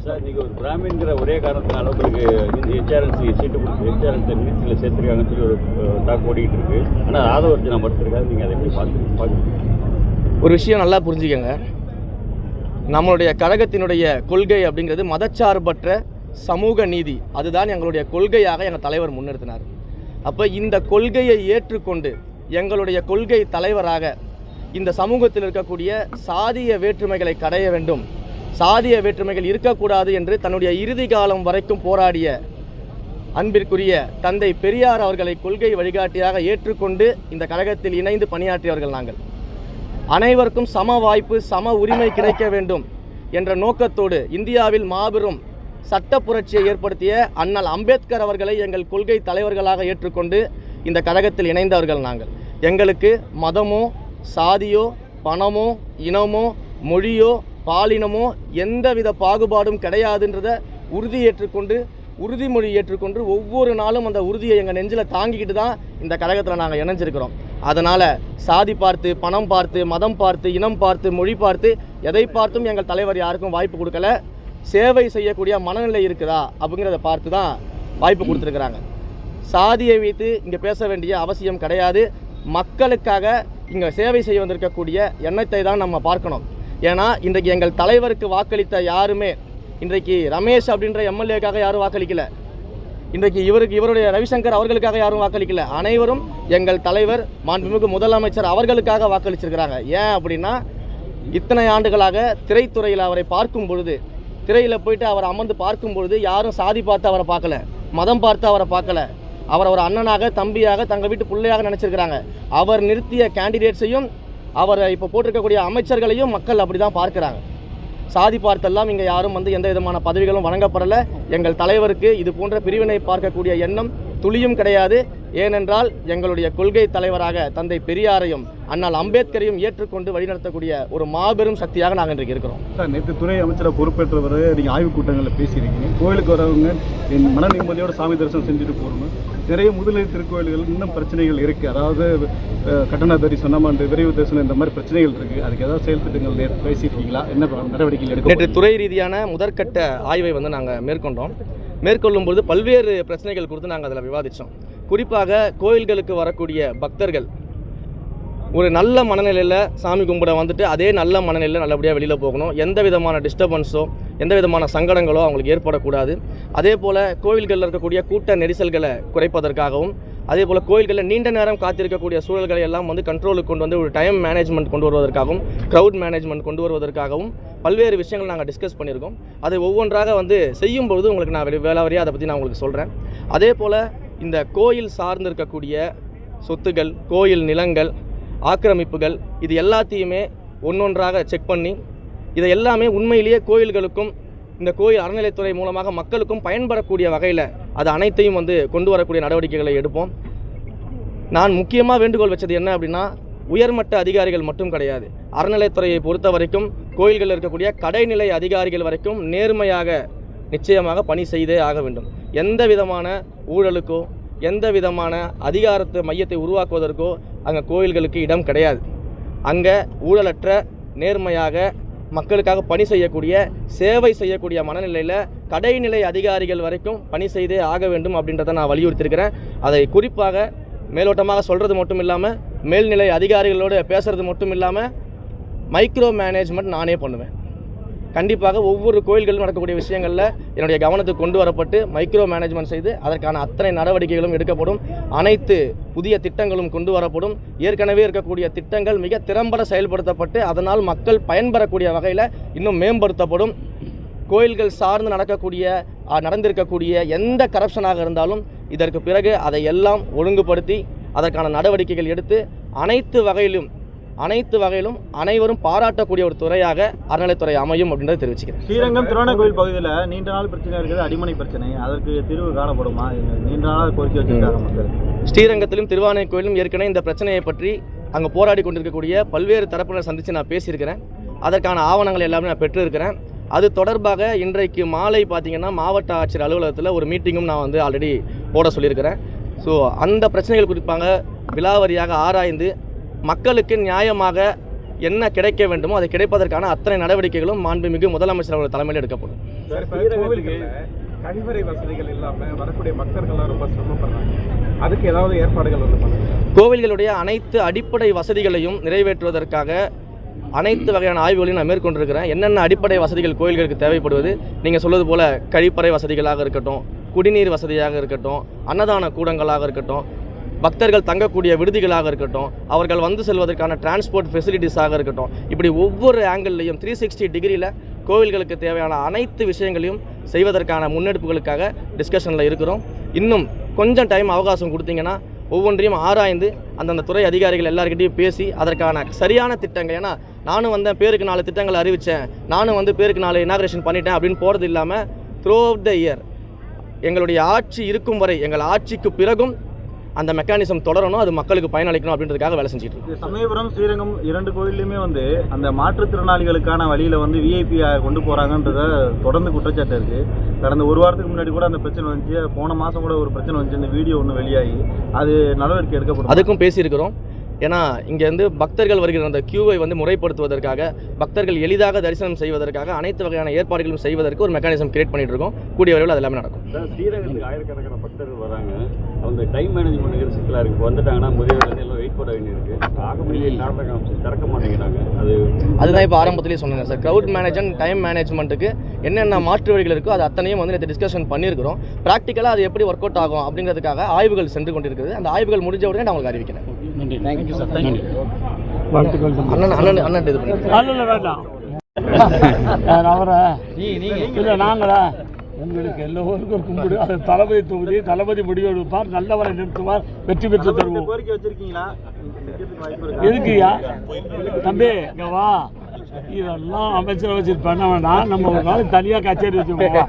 Sir இன்றைக்கி ஒரு பிராமின்கிற ஒரே காரணத்தினால உங்களுக்கு இந்த ஹெச்ஆர்என்சி சீட்டு கொடுத்து ஹெச்ஆர்என்சி நியூஸில் சேர்த்துருக்காங்கன்னு சொல்லி ஒரு டாக் ஓடிக்கிட்டு இருக்கு. ஆனால் ஆதவர்ஜனா மறுத்திருக்காரு. நீங்கள் அதை எப்படி பார்க்குறீங்க? ஒரு விஷயம் நல்லா புரிஞ்சுக்கங்க. நம்மளுடைய கழகத்தினுடைய கொள்கை அப்படிங்கிறது மதச்சார்பற்ற சமூக நீதி. அதுதான் எங்களுடைய கொள்கையாக எங்கள் தலைவர் முன்னிறுத்தினார். அப்போ இந்த கொள்கையை ஏற்றுக்கொண்டு எங்களுடைய கொள்கை தலைவராக இந்த சமூகத்தில் இருக்கக்கூடிய சாதிய வேற்றுமைகளை கடைய வேண்டும், சாதிய வேற்றுமைகள் இருக்கக்கூடாது என்று தன்னுடைய இறுதி காலம் வரைக்கும் போராடிய அன்பிற்குரிய தந்தை பெரியார் அவர்களை கொள்கை வழிகாட்டியாக ஏற்றுக்கொண்டு இந்த கழகத்தில் இணைந்து பணியாற்றியவர்கள் நாங்கள். அனைவருக்கும் சம வாய்ப்பு, சம உரிமை கிடைக்க வேண்டும் என்ற நோக்கத்தோடு இந்தியாவில் மாபெரும் சட்ட புரட்சியை ஏற்படுத்திய அண்ணல் அம்பேத்கர் அவர்களை எங்கள் கொள்கை தலைவர்களாக ஏற்றுக்கொண்டு இந்த கழகத்தில் இணைந்தவர்கள் நாங்கள். எங்களுக்கு மதமோ சாதியோ பணமோ இனமோ மொழியோ பாலினமோ எந்தவித பாகுபாடும் கிடையாதுன்றத உறுதிமொழி ஏற்றுக்கொண்டு ஒவ்வொரு நாளும் அந்த உறுதியை எங்கள் நெஞ்சில் தாங்கிக்கிட்டு தான் இந்த கழகத்தில் நாங்கள் இணைஞ்சிருக்கிறோம். அதனால் சாதி பார்த்து, பணம் பார்த்து, மதம் பார்த்து, இனம் பார்த்து, மொழி பார்த்து, எதை பார்த்தும் எங்கள் தலைவர் யாருக்கும் வாய்ப்பு கொடுக்கல. சேவை செய்யக்கூடிய மனநிலை இருக்குதா அப்படிங்கிறத பார்த்து தான் வாய்ப்பு கொடுத்துருக்குறாங்க. சாதியை வைத்து இங்கே பேச வேண்டிய அவசியம் கிடையாது. மக்களுக்காக இங்கே சேவை செய்ய வந்திருக்கக்கூடிய எண்ணத்தை தான் நம்ம பார்க்கணும். ஏன்னா இன்றைக்கு எங்கள் தலைவருக்கு வாக்களித்த யாருமே இன்றைக்கு ரமேஷ் அப்படின்ற எம்எல்ஏக்காக யாரும் வாக்களிக்கல. இன்றைக்கு இவருடைய ரவிசங்கர் அவர்களுக்காக யாரும் வாக்களிக்கல. அனைவரும் எங்கள் தலைவர் மாண்புமிகு முதலமைச்சர் அவர்களுக்காக வாக்களிச்சிருக்கிறாங்க. ஏன் அப்படின்னா இத்தனை ஆண்டுகளாக திரைத்துறையில் அவரை பார்க்கும் பொழுது, திரையில் போயிட்டு அவர் அமர்ந்து பார்க்கும் பொழுது யாரும் சாதி பார்த்து அவரை பார்க்கல, மதம் பார்த்து அவரை பார்க்கல. அவர் ஒரு அண்ணனாக, தம்பியாக, தங்கள் வீட்டு பிள்ளையாக நினச்சிருக்கிறாங்க. அவர் நிறுத்திய கேண்டிடேட்ஸையும் அவரை இப்போ போட்டிருக்கக்கூடிய அமைச்சர்களையும் மக்கள் அப்படி தான் பார்க்குறாங்க. சாதி பார்த்தெல்லாம் இங்கே யாரும் எந்த விதமான பதவிகளும் வழங்கப்படலை. எங்கள் தலைவருக்கு இது போன்ற பிரிவினை பார்க்கக்கூடிய எண்ணம் துளியும் கிடையாது. ஏனென்றால் எங்களுடைய கொள்கை தலைவராக தந்தை பெரியாரையும் அண்ணல் அம்பேத்கரையும் ஏற்றுக்கொண்டு வழிநடத்தக்கூடிய ஒரு மாபெரும் சக்தியாக நாங்கள் இன்றைக்கு இருக்கிறோம். சார், நேற்று துறை அமைச்சரை பொறுப்பேற்றவர் நீங்கள் ஆய்வுக் கூட்டங்களில் பேசியிருக்கீங்க. கோயிலுக்கு வரவங்க என் மன நிம்மதியோடு சாமி தரிசனம் செஞ்சுட்டு போகணும். நிறைய முதலை திருக்கோயில்கள் இன்னும் பிரச்சனைகள் இருக்குது. அதாவது கட்டண வரி, சொன்னமாண்டு விரைவு தரிசனம், இந்த மாதிரி பிரச்சனைகள் இருக்குது. அதுக்கு ஏதாவது செயல் திட்டங்கள் பேசியிருக்கீங்களா? என்ன நடவடிக்கைகள் எடுக்க? நேற்று துறை ரீதியான முதற்கட்ட ஆய்வை நாங்கள் மேற்கொள்ளும்போது பல்வேறு பிரச்சனைகள் குறித்து நாங்கள் அதில் விவாதித்தோம். குறிப்பாக கோயில்களுக்கு வரக்கூடிய பக்தர்கள் ஒரு நல்ல மனநிலையில் சாமி கும்பிட வந்துட்டு அதே நல்ல மனநிலையில் நல்லபடியாக வெளியில் போகணும். எந்த விதமான டிஸ்டர்பன்ஸோ எந்த விதமான சங்கடங்களோ அவங்களுக்கு ஏற்படக்கூடாது. அதே போல் கோவில்களில் இருக்கக்கூடிய கூட்ட நெரிசல்களை குறைப்பதற்காகவும், அதே போல் கோயில்களில் நீண்ட நேரம் காத்திருக்கக்கூடிய சூழல்களை எல்லாம் கண்ட்ரோலுக்கு கொண்டு ஒரு டைம் மேனேஜ்மெண்ட் கொண்டு வருவதற்காகவும், க்ரௌட் மேனேஜ்மெண்ட் கொண்டு வருவதற்காகவும் பல்வேறு விஷயங்கள் நாங்கள் டிஸ்கஸ் பண்ணியிருக்கோம். அதை ஒவ்வொன்றாக செய்யும்பொழுது உங்களுக்கு நான் வேளாவரியாக அதை பற்றி நான் உங்களுக்கு சொல்கிறேன். அதே போல் இந்த கோயில் சார்ந்து இருக்கக்கூடிய சொத்துகள், கோயில் நிலங்கள், ஆக்கிரமிப்புகள், இது எல்லாத்தையுமே ஒன்றொன்றாக செக் பண்ணி இதை எல்லாமே உண்மையிலேயே கோயில்களுக்கும் இந்த கோயில் அறநிலைத்துறை மூலமாக மக்களுக்கும் பயன்படக்கூடிய வகையில் அது அனைத்தையும் கொண்டு வரக்கூடிய நடவடிக்கைகளை எடுப்போம். நான் முக்கியமாக வேண்டுகோள் வச்சது என்ன அப்படின்னா, உயர்மட்ட அதிகாரிகள் மட்டும் கிடையாது, அறநிலைத்துறையை பொறுத்த வரைக்கும் கோயில்களில் இருக்கக்கூடிய கடைநிலை அதிகாரிகள் வரைக்கும் நேர்மையாக நிச்சயமாக பணி செய்தே ஆக வேண்டும். எந்த விதமான ஊழலுக்கோ எந்த விதமான அதிகாரத்தை மையத்தை உருவாக்குவதற்கோ அங்கே கோயில்களுக்கு இடம் கிடையாது. அங்கே ஊழலற்ற, நேர்மையாக மக்களுக்காக பணி செய்யக்கூடிய, சேவை செய்யக்கூடிய மனநிலையில் கடைநிலை அதிகாரிகள் வரைக்கும் பணி செய்தே ஆக வேண்டும் அப்படின்றத நான் வலியுறுத்தியிருக்கிறேன். அதை குறிப்பாக மேலோட்டமாக சொல்கிறது மட்டும் இல்லாமல், மேல்நிலை அதிகாரிகளோடு பேசுகிறது மட்டும் இல்லாமல், மைக்ரோ மேனேஜ்மெண்ட் நானே பண்ணுவேன். கண்டிப்பாக ஒவ்வொரு கோயில்களிலும் நடக்கக்கூடிய விஷயங்களில் என்னுடைய கவனத்துக்கு கொண்டு வரப்பட்டு மைக்ரோ மேனேஜ்மெண்ட் செய்து அதற்கான அத்தனை நடவடிக்கைகளும் எடுக்கப்படும். அனைத்து புதிய திட்டங்களும் கொண்டு வரப்படும். ஏற்கனவே இருக்கக்கூடிய திட்டங்கள் மிக திறம்பட செயல்படுத்தப்பட்டு அதனால் மக்கள் பயன்பெறக்கூடிய வகையில் இன்னும் மேம்படுத்தப்படும். கோயில்கள் சார்ந்து நடந்திருக்கக்கூடிய எந்த கரப்ஷனாக இருந்தாலும் இதற்கு பிறகு அதை எல்லாம் ஒழுங்குபடுத்தி அதற்கான நடவடிக்கைகள் எடுத்து அனைத்து வகையிலும் அனைவரும் பாராட்டக்கூடிய ஒரு துறையாக அறநிலைத்துறை அமையும் அப்படின்றத தெரிவிச்சுக்கிறேன். ஸ்ரீரங்கம் திருவானைக்கோயில் பகுதியில் நீண்ட நாள் பிரச்சனை இருக்குது, அடிமனை பிரச்சனை. அதற்கு தீர்வு காணப்படுமா? நீண்ட நாள் கோரிக்கை வச்சிருக்காங்க மக்கள். ஸ்ரீரங்கத்திலும் திருவானைக்கோயிலும் ஏற்கனவே இந்த பிரச்சனையை பற்றி அங்கே போராடி கொண்டிருக்கக்கூடிய பல்வேறு தரப்பினர் சந்தித்து நான் பேசியிருக்கிறேன். அதற்கான ஆவணங்கள் எல்லாமே நான் பெற்றிருக்கிறேன். அது தொடர்பாக இன்றைக்கு மாலை பார்த்திங்கன்னா மாவட்ட ஆட்சியர் அலுவலகத்தில் ஒரு மீட்டிங்கும் நான் ஆல்ரெடி போட சொல்லியிருக்கிறேன். ஸோ அந்த பிரச்சனைகள் குறிப்பாக விலாவரியாக ஆராய்ந்து மக்களுக்கு நியாயமாக என்ன கிடைக்க வேண்டுமோ அதை கிடைப்பதற்கான அத்தனை நடவடிக்கைகளும் மாண்புமிகு முதலமைச்சர் அவர்கள் தலைமையில் எடுக்கப்படும். கழிவறை வசதிகள் இல்லாமல் வரக்கூடிய மக்கள்லாம் ரொம்ப சிரமப்படுறாங்க. அதுக்கு ஏதாவது ஏற்பாடுகள் வந்து பண்ணுங்க. கோவில்களுடைய அனைத்து அடிப்படை வசதிகளையும் நிறைவேற்றுவதற்காக அனைத்து வகையான ஆய்வுகளையும் நான் மேற்கொண்டிருக்கிறேன். என்னென்ன அடிப்படை வசதிகள் கோயில்களுக்கு தேவைப்படுவது, நீங்கள் சொல்வது போல கழிப்பறை வசதிகளாக இருக்கட்டும், குடிநீர் வசதியாக இருக்கட்டும், அன்னதான கூடங்களாக இருக்கட்டும், பக்தர்கள் தங்கக்கூடிய விடுதிகளாக இருக்கட்டும், அவர்கள் வந்து செல்வதற்கான டிரான்ஸ்போர்ட் ஃபெசிலிட்டிஸாக இருக்கட்டும், இப்படி ஒவ்வொரு ஆங்கிள்லையும் 360 டிகிரியில் கோவில்களுக்கு தேவையான அனைத்து விஷயங்களையும் செய்வதற்கான முன்னெடுப்புகளுக்காக டிஸ்கஷனில் இருக்கிறோம். இன்னும் கொஞ்சம் டைம் அவகாசம் கொடுத்தீங்கன்னா ஒவ்வொன்றையும் ஆராய்ந்து அந்தந்த துறை அதிகாரிகள் எல்லாருக்கிட்டையும் பேசி அதற்கான சரியான திட்டங்கள், ஏன்னா நானும் வந்தேன் பேருக்கு 4 திட்டங்களை அறிவித்தேன், நானும் பேருக்கு 4 இனாக்ரேஷன் பண்ணிட்டேன் அப்படின்னு போகிறது இல்லாமல் த்ரூ அவுட் த இயர் எங்களுடைய ஆட்சி இருக்கும் வரை, எங்கள் ஆட்சிக்கு பிறகும் அந்த மெக்கானிசம் தொடரணும், அது மக்களுக்கு பயனளிக்கணும் அப்படின்றதுக்காக வேலை செஞ்சுட்டு இருக்கு. சமயபுரம், ஸ்ரீரங்கம் 2 கோயிலையுமே அந்த மாற்றுத்திறனாளிகளுக்கான வழியில் விஐபி கொண்டு போகிறாங்கன்றத தொடர்ந்து குற்றச்சாட்டு இருக்குது. கடந்த ஒரு வாரத்துக்கு முன்னாடி கூட அந்த பிரச்சனை வந்துச்சு. போன மாதம் கூட ஒரு பிரச்சனை வந்துச்சு. இந்த வீடியோ ஒன்று வெளியாகி அது நடவடிக்கை எடுக்கப்படும். அதுக்கும் பேசியிருக்கிறோம். ஏன்னா இங்கேருந்து பக்தர்கள் வருகிற அந்த கியூவை முறைப்படுத்துவதற்காக, பக்தர்கள் எளிதாக தரிசனம் செய்வதற்காக அனைத்து வகையான ஏற்பாடுகளும் செய்வதற்கு ஒரு மெக்கானிசம் கிரியேட் பண்ணிட்டு இருக்கோம். கூடிய வரையில் அது எல்லாமே நடக்கும். ஸ்ரீரங்கத்துக்கு ஆயிரக்கணக்கான பக்தர்கள் வராங்க. அவங்க டைம் மேனேஜ்மெண்ட் சிக்கலாக இருக்குது. வந்துட்டாங்கன்னா முதியவர்கள் எல்லாம் வெயிட் பண்ண வேண்டியிருக்கு. ஆகமொழியை காரணம் காமிச்சு திறக்க மாட்டேங்கிறாங்க. அதுதான் இப்போ ஆரம்பத்திலேயே சொன்னேன் சார். க்ரௌட் மேனேஜ்மெண்ட், டைம் மேனேஜ்மெண்ட்டுக்கு என்னென்ன மாற்று வழிகள் இருக்கோ அது அத்தனையும் நேற்று டிஸ்கஷன் பண்ணியிருக்கிறோம். ப்ராக்டிக்கலாக அது எப்படி ஒர்க் அவுட் ஆகும் அப்படிங்கிறதுக்காக ஆய்வுகள் சென்று கொண்டிருக்குது. அந்த ஆய்வுகள் முடிஞ்ச உடனே நான் உங்களுக்கு அறிவிக்கிறேன். Thank you sir. தேங்க்யூ. அண்ணன் இது வேண்டாம் அவரை இல்லை நாங்களா உங்களுக்கு எல்லோருக்கும் கும்பிடு. அது தளபதி தொகுதி, தளபதி முடிவு எடுப்பார், நல்லவரை நிறுத்துவார், வெற்றி பெற்று தருவோம். கோரிக்கை வச்சிருக்கீங்களா? எதுக்குயா தம்பி இங்க வா, இதெல்லாம் அமைச்சரை வச்சு பண்ண வேண்டாம். நம்ம ஒரு நாள் தனியாக கச்சேரி வச்சுக்கோங்க.